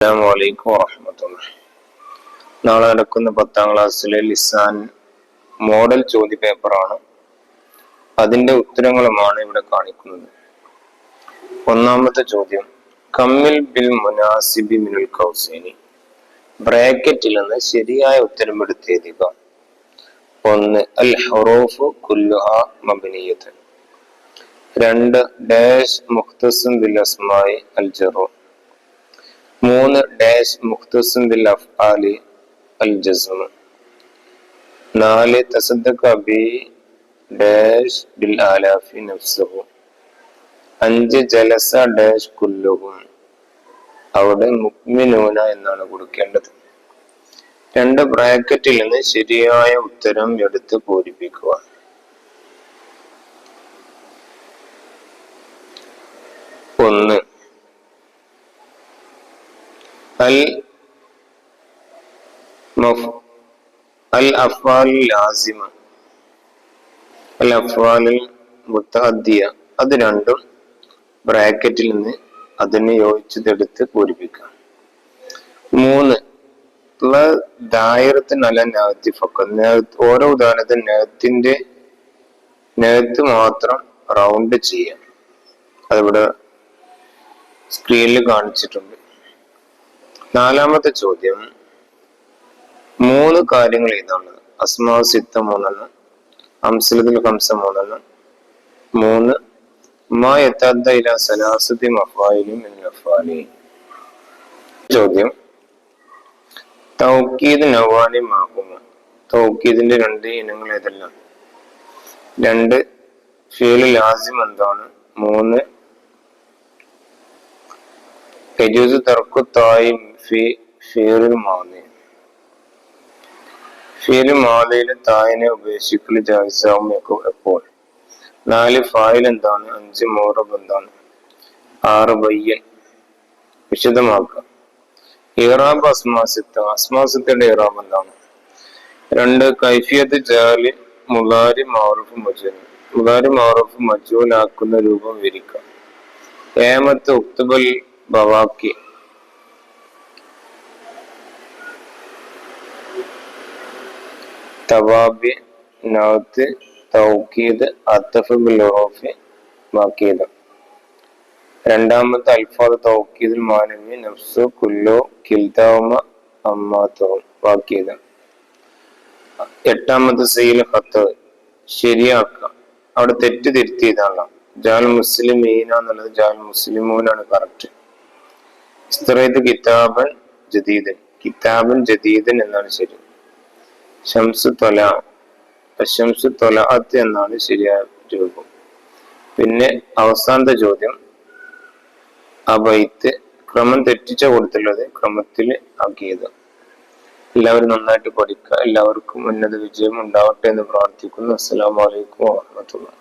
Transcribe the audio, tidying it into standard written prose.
അസ്സലാമു വറഹ്മത്തുള്ളാഹി. നാളെ നടക്കുന്ന 10ാം ക്ലാസ്സിലെ ലിസാൻ മോഡൽ ചോദ്യ പേപ്പറാണ്. അതിന്റെ ഉത്തരങ്ങളുമാണ് ഇവിടെ കാണിക്കുന്നത്. ഒന്നാമത്തെ ചോദ്യം, കമ്മിൽ ബിൽ മുനാസിബി മിനൽ ഖൗസൈനി. ബ്രാക്കറ്റിൽ നിന്ന് ശരിയായ ഉത്തരം എടുത്തെഴുതുക. 1. അൽ ഹുറൂഫ് കുല്ലുഹാ മബ്നിയത്തുൻ. 2. ഡാഷ് മുഖ്തസും ബിൽ അസ്മായി അൽ ജറു. 3. ഡാഷ് മുഖ്തസും ബിൽ അഫ്ആലി അൽ ജസ്മ. 4. തസദ്ദഖ ബി ഡാഷ് ബിൽ ആലാഫി നഫ്സുഹു. 5. ജലസ ഡാഷ് കുല്ലുഹും. അവിടെ മുഅ്മിനൂന എന്നാണ് കൊടുക്കേണ്ടത്. 2 ബ്രാക്കറ്റിൽ നിന്ന് ശരിയായ ഉത്തരം എടുത്ത് പൂരിപ്പിക്കുക. ഒന്ന്, അൽ അഫ്ആൽ ലാസിമ, അൽ അഫ്ആൽ മുതഅദ്ദിയ. അത് രണ്ടും ബ്രാക്കറ്റിൽ നിന്ന് അതിനെ യോജിച്ചതെടുത്ത് പൂരിപ്പിക്കുക. 3. ദായിറത്തുൻ അല നഅത്തി ഫഖത്ത്. ഓരോ ഉദാഹരണത്തിന് നഅത്ത് മാത്രം റൗണ്ട് ചെയ്യാം. അതിവിടെ സ്ക്രീനിൽ കാണിച്ചിട്ടുണ്ട്. 4ാമത്തെ ചോദ്യം, 3 കാര്യങ്ങൾ ഇതാണ്. അസ്മാ സിത്ത 3, അംസലത്തുൽ ഖംസ 3. 3. മാ യതഅദ്ദ ഇലാ സലാസതി മഫായിലി മിൻ അഫ്ആലി. ചോദ്യം, തൗക്കീദ് നവാനി മാഹുമ. തൗക്കീദിന്റെ 2 ഇനങ്ങൾ ഏതെല്ലാം? 2. ഫിഅൽ ലാസിം എന്താണ്? 3. യജൂസു തർക്കു തായി ഫി ഫിഅൽ മാദി. ഫിഅൽ മാദിയിലെ തായിനെ ഉപേക്ഷിക്കൽ ജായിസാവും എപ്പോൾ? 4. ഫായിൽ എന്താണ്? 5. മുഅറബ് എന്താണ്? 6. ബയ്യൻ, വിശദമാക്കുക. ഇറാബ് അസ്മാ സിത്ത. അസ്മാ സിത്തയുടെ ഇറാബ് എന്താണ്? 2. കൈഫിയത്ത് ജാലി മുളാരി മഅറൂഫ് മജ്ഹൂൽ. മുളാരി മഅറൂഫ് മജ്ഹൂൽ ആക്കുന്ന രൂപം വിവരിക്കുക. ഖിയാമത്ത് ഉക്തബൽ ബവാക്കി. തവാബി നഅത്ത് തൗക്കീദ് അത്ഫ് ബിൽ ഉറൂഫി ബാക്കിയത്. 2. അൽഫാദ് തൗക്കീദുൽ മാനവി നഫ്സു കുല്ലു കിൽതാവുമ അമ്മാത്തുഹും ബാക്കിയത്. 8. സീൽ ഖത്ത്, ശരിയാക്കുക. അവിടെ തെറ്റ് തിരുത്തിയതാണ്. ജാൽ മുസ്ലിമീന എന്നുള്ളത് ജാൽ മുസ്ലിമൂനാണ് കറക്റ്റ്. ഇസ്തറൈത്ത് കിതാബൻ ജദീദൻ, കിതാബൻ ജദീദൻ എന്നാണ് ശരി. ശംസു തൊല, ശംസു തൊലഅത്ത് എന്നാണ് ശരിയായ രൂപം. പിന്നെ അവസാനത്തെ ചോദ്യം, അബൈത്ത് ക്രമം തെറ്റിച്ച കൊടുത്തുള്ളത് ക്രമത്തിൽ ആക്കിയത്. എല്ലാവരും നന്നായിട്ട് പഠിക്കുക. എല്ലാവർക്കും ഉന്നത വിജയം ഉണ്ടാവട്ടെ എന്ന് പ്രാർത്ഥിക്കുന്നു. അസ്സലാമു അലൈക്കും വറഹ്മത്തുള്ളാഹി.